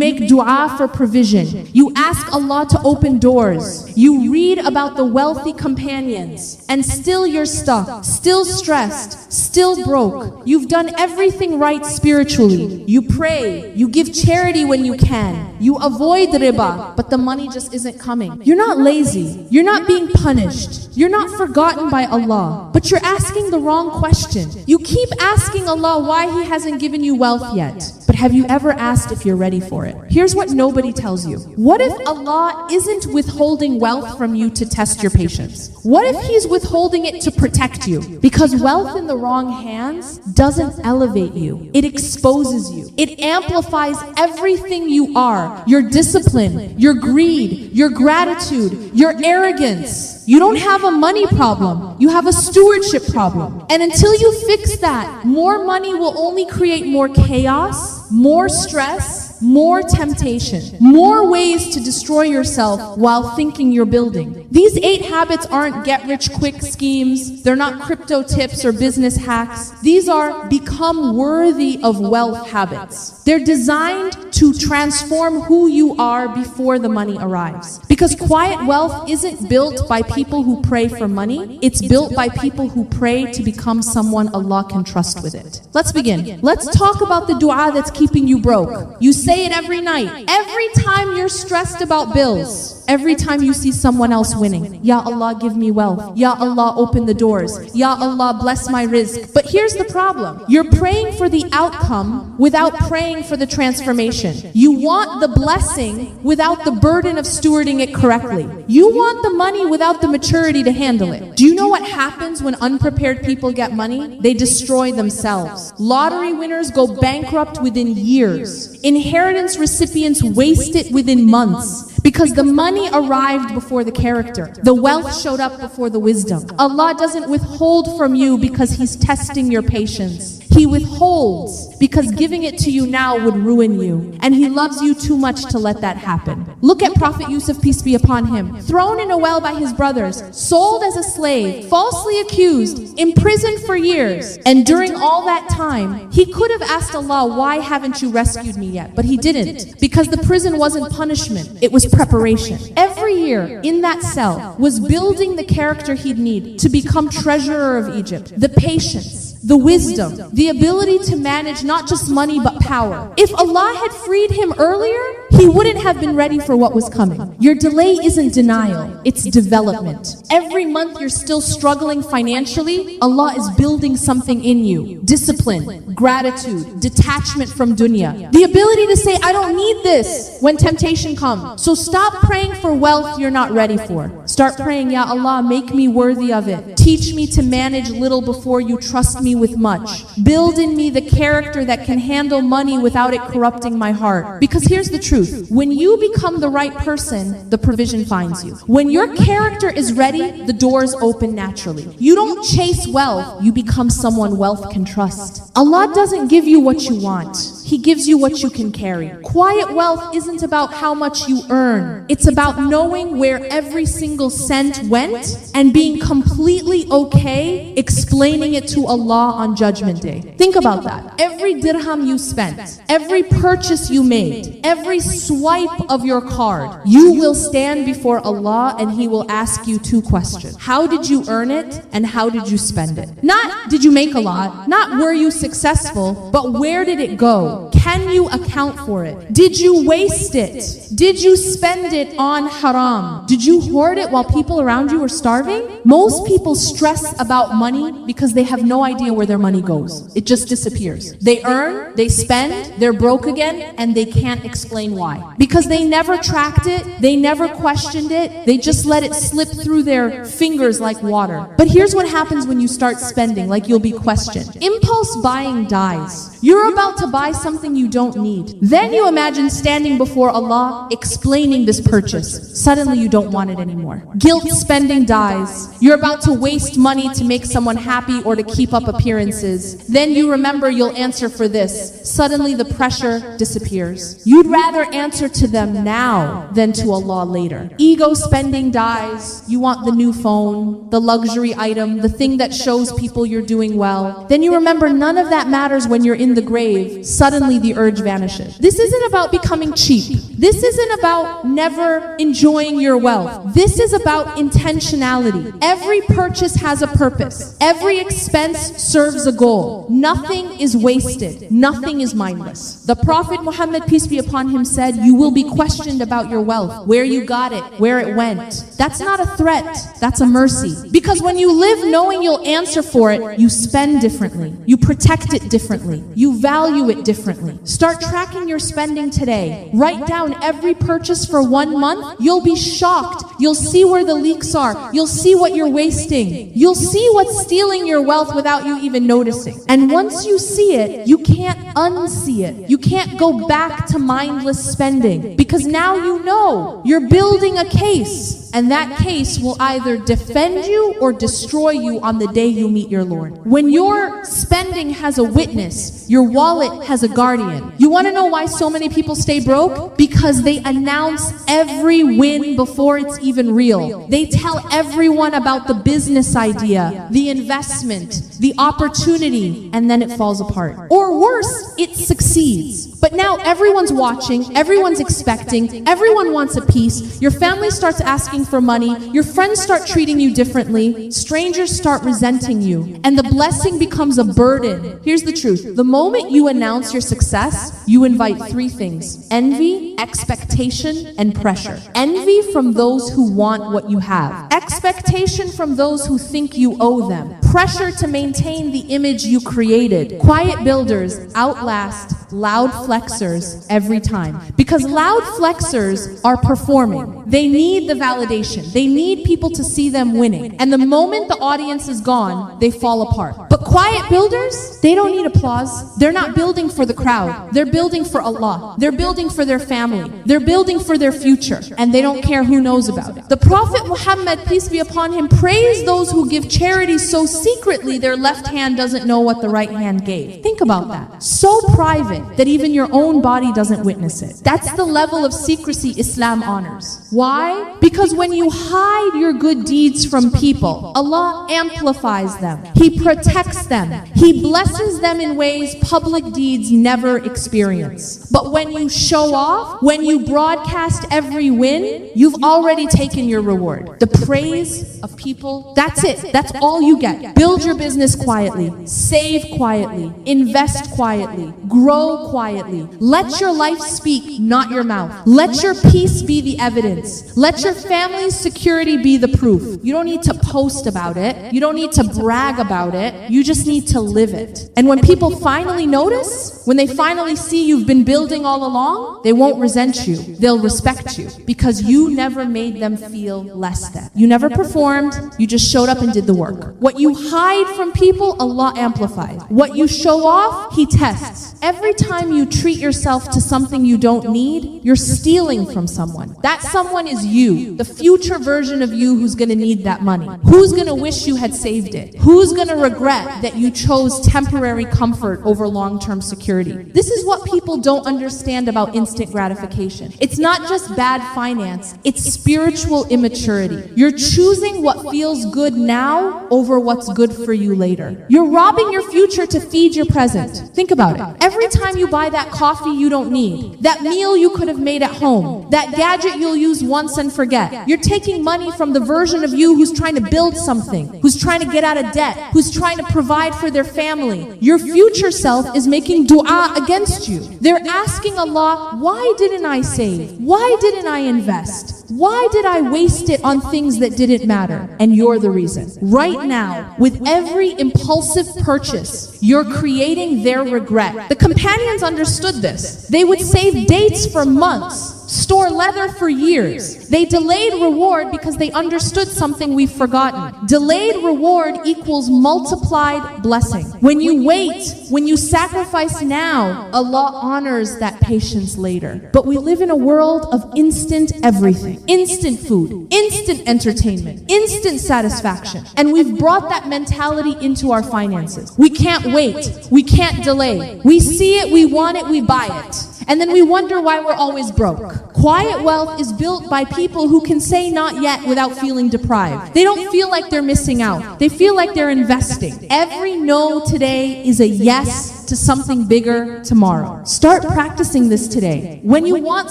make dua for provision. You ask Allah to open doors. You read about the wealthy companions, and still you're stuck, still stressed, still broke. You've done everything right spiritually. You pray, you give charity when you can, you avoid riba, but the money just isn't coming. You're not lazy, you're not being punished, you're not forgotten by Allah, but you're asking the wrong question. You keep asking Allah why He hasn't given you wealth yet. But have you ever asked if you're ready for it? Here's what nobody tells you. What if Allah isn't withholding wealth from you to test your patience? What if He's withholding it to protect you? Because wealth in the wrong hands doesn't elevate you. It exposes you. It amplifies everything you are. Your discipline, your greed, your gratitude, your arrogance. You don't have a money problem. You have a stewardship problem. And until you fix that, more money will only create more chaos, more stress, more temptation, more ways to destroy yourself while thinking you're building. These 8 habits aren't get-rich-quick schemes. They're not crypto tips or business hacks. These are become worthy of wealth habits. They're designed to transform who you are before the money arrives. Because quiet wealth isn't built by people who pray for money. It's built by people who pray to become someone Allah can trust with it. Let's begin. Let's talk about the dua that's keeping you broke. You say it every night. Every time you're stressed about bills. Every time you see someone else winning. Ya Allah, give me wealth. Ya Allah, open the doors. Ya Allah, bless my rizq. But here's the problem. You're praying for the outcome without praying for the transformation. You want the blessing without the burden of stewarding it correctly. You want the money without the maturity to handle it. Do you know what happens when unprepared people get money? They destroy themselves. Lottery winners go bankrupt within years. Inheritance recipients waste it within months. Because the money arrived before the character. The wealth showed up before the wisdom. Allah doesn't withhold from you because He's testing your patience. He withholds because giving it to you now would ruin you. And He loves you too much to let that happen. Look at Prophet Yusuf, peace be upon him. Thrown in a well by his brothers, sold as a slave, falsely accused, imprisoned for years. And during all that time, he could have asked Allah, why haven't you rescued me yet? But he didn't. Because the prison wasn't punishment. It was preparation. Every year in that cell was building the character he'd need to become treasurer of Egypt. The patience, the wisdom, the ability to manage not just money but power. If Allah had freed him earlier, he wouldn't have been ready for what was coming. Your delay isn't denial, it's development. Every month you're still struggling financially, Allah is building something in you. Discipline, gratitude, detachment from dunya. The ability to say, I don't need this when temptation comes. So stop praying for wealth you're not ready for. Start praying, Ya Allah, make me worthy of it. Teach me to manage little before you trust me with much. Build in me the character that can handle money without it corrupting my heart. Because here's the truth. When you become the right person, the provision finds you. When your character is ready, the doors open naturally. You don't chase wealth, you become someone wealth can trust. Allah doesn't give you what you want. He gives you what you can carry. Quiet wealth isn't about how much you earn. It's about knowing where every single cent went and being completely okay explaining it to Allah on Judgment Day. Think about that. Every dirham you spent, every purchase you made, every swipe of your card, you will stand before Allah and He will ask you 2 questions. How did you earn it and how did you spend it? Not did you make a lot, not were you successful, but where did it go? Can you account for it? Did you waste it? Did you spend it on haram? Did you hoard it while people around you were starving? Most people stress about money because they have no idea where their money goes. It just disappears. They earn, they spend, they're broke again, and they can't explain why. Because they never tracked it, they never questioned it, they just let it slip through their fingers like water. But here's what happens when you start spending, like you'll be questioned. Impulse buying dies. You're about to buy something you don't need. Then you imagine standing before Allah, explaining this purchase. Suddenly you don't want it anymore. Guilt spending dies. You're about to waste money to make someone happy or to keep up appearances. Then you remember you'll answer for this. Suddenly the pressure disappears. You'd rather answer to them now than to Allah later. Ego spending dies. You want the new phone, the luxury item, the thing that shows people you're doing well. Then you remember none of that matters when you're in the grave. Suddenly the urge vanishes. This isn't about becoming cheap. cheap. This isn't about never enjoying your wealth. This is about intentionality. Every purchase has a purpose. Every expense serves a goal. Nothing is wasted. Nothing is mindless. The Prophet Muhammad, peace be upon him, said, you will be questioned about your wealth, where you got it, where it went. That's not a threat. That's a mercy. Because when you live knowing you'll answer for it, you spend differently. You protect it differently. You value it differently. Start tracking your spending today. Write down every purchase for 1 month. You'll be shocked. You'll see where the leaks are. You'll see what you're wasting. You'll see what's stealing your wealth without you even noticing. And once you see it, you can't unsee it. You can't go back to mindless spending, because now you know you're building a case. And that case will either defend you or destroy you on the day you meet your Lord. When your spending has a witness, your wallet has a guardian. You want to know why so many people stay broke? Because they announce every win before it's even real. They tell everyone about the business idea, the investment, the opportunity, and then it falls apart. Or worse, it succeeds. But now everyone's watching, everyone's expecting, everyone wants a piece. Your family starts asking for money, your friends start treating you differently, strangers start resenting you, and the blessing becomes a burden. Here's the truth. The moment you announce your success, you invite 3 things: envy, expectation, and pressure. Envy from those who want what you have. Expectation from those who think you owe them. Pressure to maintain the image you created. Quiet builders outlast loud flexors every time. Because loud flexors are performing. They need the validation. They need people to see them winning. And the moment the audience is gone, they fall apart. But quiet builders, they don't need applause. They're not building for the crowd. They're building for Allah. They're building for their family. They're building for their future. And they don't care who knows about it. The Prophet Muhammad, peace be upon him, praised those who give charity so secretly their left hand doesn't know what the right hand gave. Think about that. So private that even your own body doesn't witness it. That's the level of secrecy Islam honors. Why? Because when you hide your good deeds from people, Allah amplifies them. He protects them. He blesses them in ways public deeds never experience. But when you show off, when you broadcast every win, you've already taken your reward. The praise of people, that's it. That's all you get. Build your business quietly. Save quietly. Invest quietly. Grow quietly. Let your life speak, not your mouth. Let your peace be the evidence. Let your family's security be the proof. You don't need to post about it. You don't need to brag about it. You just need to live it. And when people finally notice, when they finally see you've been building all along, they won't resent you. They'll respect you because you never made them feel less than. You never performed. You just showed up and did the work. What you hide from people, Allah amplifies. What you show off, He tests. Every time you treat yourself to something you don't need, you're stealing from someone. That someone is you, the future version of you who's going to need that money. Who's going to wish you had saved it? Who's going to regret that you chose temporary comfort over long-term security? This is what people don't understand about instant gratification. It's not just bad finance, it's spiritual immaturity. You're choosing what feels good now over what's good for you later. You're robbing your future to feed your present. Think about it. Every time you buy that coffee you don't need, that meal you could have made at home, that gadget you'll use once and forget, you're taking money from the version of you who's trying to build something, who's trying to get out of debt, who's trying to provide for their family. Your future self is making dua against you. They're asking Allah, why didn't I save? Why didn't I invest? Why did I waste it on things that didn't matter? And you're the reason. Right now, with every impulsive purchase, you're creating their regret. The companions understood this. They would save dates for months, store leather for years. They delayed reward because they understood something we've forgotten. Delayed reward equals multiplied blessing. When you wait, when you sacrifice now, Allah honors that patience later. But we live in a world of instant everything. Instant food, instant entertainment, instant satisfaction. And we've brought that mentality into our finances. We can't wait. We can't delay. We see it, we want it, we buy it. And then we wonder why we're always broke. Quiet wealth is built by people who can say not yet without feeling deprived. They don't feel like they're missing out. They feel like they're investing. Every no today is a yes to something bigger tomorrow. Start practicing this today. When you want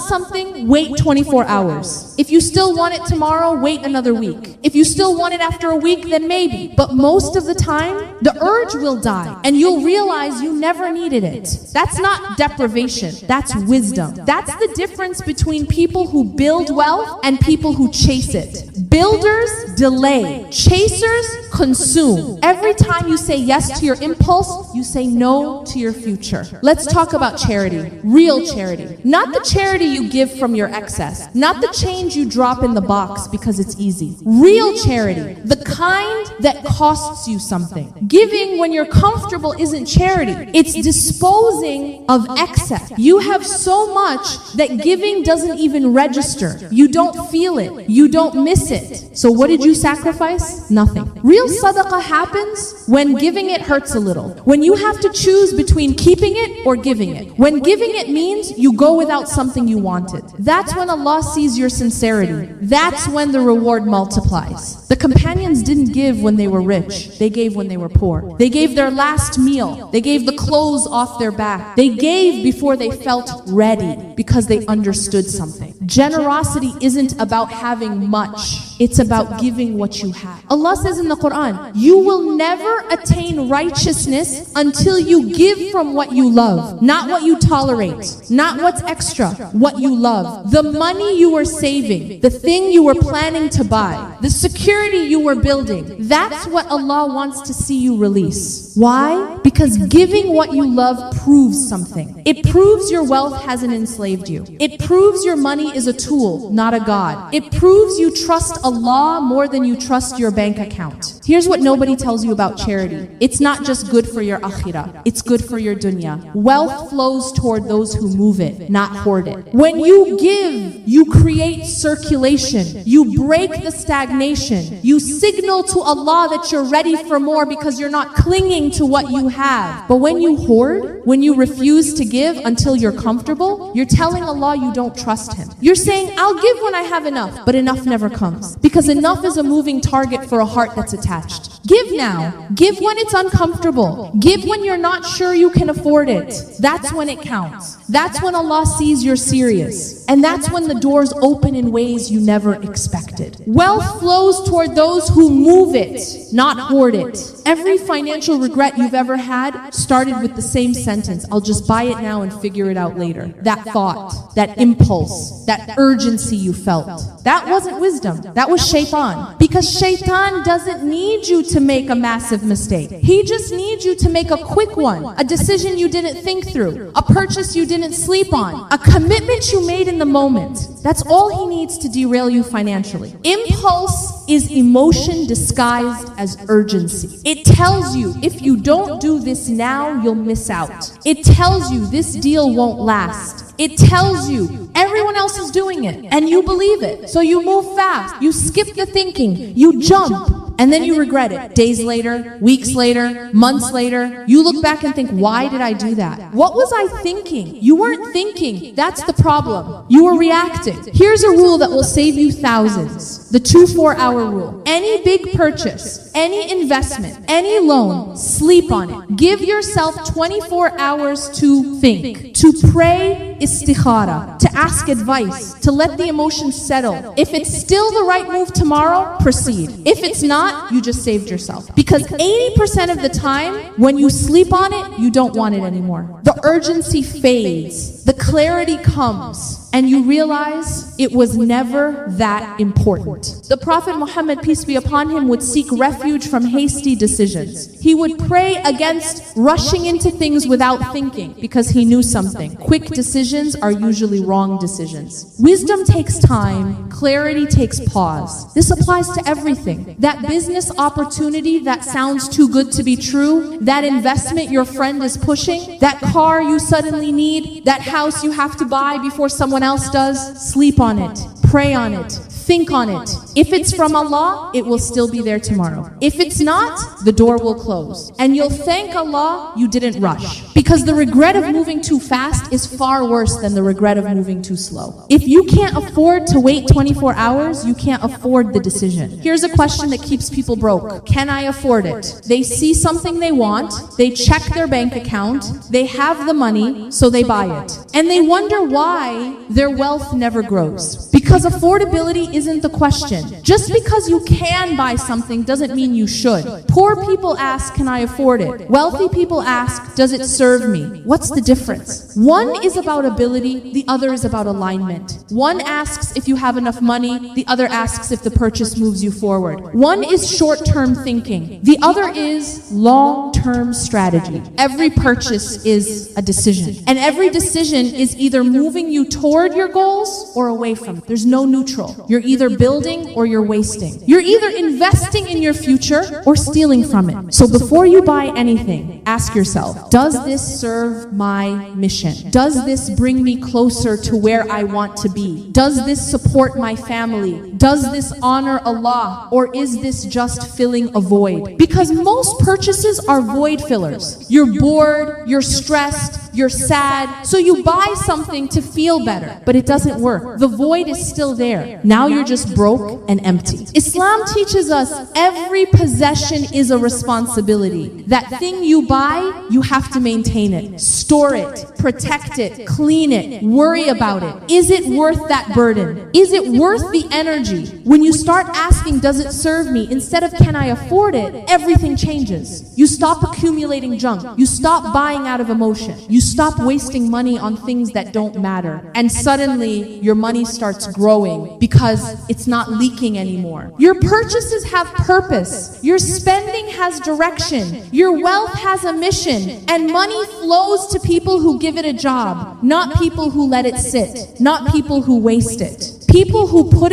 something, wait 24 hours. If you still want it tomorrow, wait another week. If you still want it after a week, then maybe. But most of the time, the urge will die and you'll realize you never needed it. That's not deprivation. That's wisdom. That's the difference between people who build wealth and people who chase it. Builders delay. Chasers consume. Every time you say yes to your impulse, you say no to your future. Let's talk about charity. Real charity. Not the charity you give from your excess. Not the change you drop in the box because it's easy. Real charity. The kind that costs you something. Giving when you're comfortable isn't charity. It's disposing of excess. You have so much that giving doesn't even register. You don't feel it. You don't miss it. So what did you sacrifice? Nothing. Real sadaqah happens when giving it hurts a little. When you have to choose between keeping it or giving it. When giving it means you go without something you wanted. That's when Allah sees your sincerity. That's when the reward multiplies. The companions didn't give when they were rich. They gave when they were poor. They gave their last meal. They gave the clothes off their back. They gave before they felt ready because they understood something. Generosity isn't about having much. It's about giving what you have. Allah says in the Quran, you will never attain righteousness until you give from what you love. Not what you tolerate. Not what's extra. What you love. The money you were saving. The thing you were planning to buy. The security you were building. That's what Allah wants to see you release. Why? Because giving what you love proves something. It proves your wealth hasn't enslaved you. It proves your money is a tool, not a God. It proves you trust Allah more than you trust your bank account. Here's what nobody tells you about charity. It's not just good for your akhirah. It's good for your dunya. Wealth flows toward those who move it, not hoard it. When you give, you create circulation. You break the stagnation. You signal to Allah that you're ready for more because you're not clinging to what you have. But when you hoard, when you refuse to give until you're comfortable, you're telling Allah you don't trust Him. You're saying, I'll give when I have enough, but enough never comes. Because enough is a moving target for a heart that's attached. Give now. Give when it's uncomfortable. Give when you're not sure you can afford it. That's when it counts. That's when Allah sees you're serious. And that's when the doors open in ways you never expected. Wealth flows toward those who move it, not hoard it. Every financial regret you've ever had started with the same sentence. I'll just buy it now and figure it out later. That thought, that impulse, that urgency you felt. That wasn't wisdom. That was shaitan. Because shaitan doesn't need you to make a massive mistake. He just needs you to make a quick one. A decision you didn't think through. A purchase you didn't sleep on. A commitment you made in the moment. That's all he needs to derail you financially. Impulse is emotion disguised as urgency. It tells you if you don't do this now, you'll miss out. It tells you this deal won't last. It tells you everyone else is doing it and you believe it. So you move fast. You skip the thinking. You jump. And then you regret it. Days later, weeks later, months later, you look back and think, why did I do that? What was I thinking? You weren't thinking. That's the problem. You were reacting. Here's a rule that will save you thousands. The 2-4-hour rule. Any big purchase, any investment, any loan, sleep on it. Give yourself 24 hours to think, to pray istikhara, to ask advice, to let the emotions settle. If it's still the right move tomorrow, proceed. If it's not, you just saved yourself. Because 80% of the time, when you sleep on it, you don't want it anymore. The urgency fades. The clarity comes. And you realize it was never that important. The Prophet Muhammad, peace be upon him, would seek refuge from hasty decisions. He would pray against rushing into things without thinking because he knew something. Quick decisions are usually wrong decisions. Wisdom takes time. Clarity takes pause. This applies to everything. That business opportunity that sounds too good to be true, that investment your friend is pushing, that car you suddenly need, that house you have to buy before someone else does, sleep on it, pray on it, think on it. If it's from Allah, it will still be there tomorrow. If it's not, the door will close. And you'll thank Allah you didn't rush. Because the regret of moving too fast is far worse than the regret of moving too slow. If you can't afford to wait 24 hours, you can't afford the decision. Here's a question that keeps people broke. Can I afford it? They see something they want, they check their bank account, they have the money, so they buy it. And they wonder why their wealth never grows. Because affordability isn't the question. Just because you can buy something doesn't mean you should. Poor people ask, can I afford it? Wealthy people ask, does it serve me? What's the difference? One is about ability, the other is about alignment. One asks if you have enough money, the other asks if the purchase moves you forward. One is short-term thinking, the other is long-term strategy. Every purchase is a decision, and every decision is either moving you toward your goals or away from it. There's no neutral. You're either building or you're wasting. You're either investing in your future or stealing from it. So before you buy anything, ask yourself, does this serve my mission? Does this bring me closer to where I want to be? Does this support my family? Does this honor Allah? Or is this just filling a void? Because most purchases are void fillers. You're bored, you're stressed, you're sad, so you buy something to feel better, but it doesn't work. The void is still there. Now you're just broke and empty. Islam teaches us every possession is a responsibility. That thing you buy, you have to maintain it, store it, protect it, clean it, worry about it. Is it worth that burden? Is it worth the energy? When you start asking, does it serve me, instead of can I afford it, everything changes. You stop accumulating junk. You stop buying out of emotion. You stop wasting money on things that don't matter. And suddenly, your money starts growing because it's not leaking anymore. Your purchases have purpose. Your spending has direction. Your wealth has a mission. And money flows to people who give it a job, not people who let it sit, not people who waste it. People who put it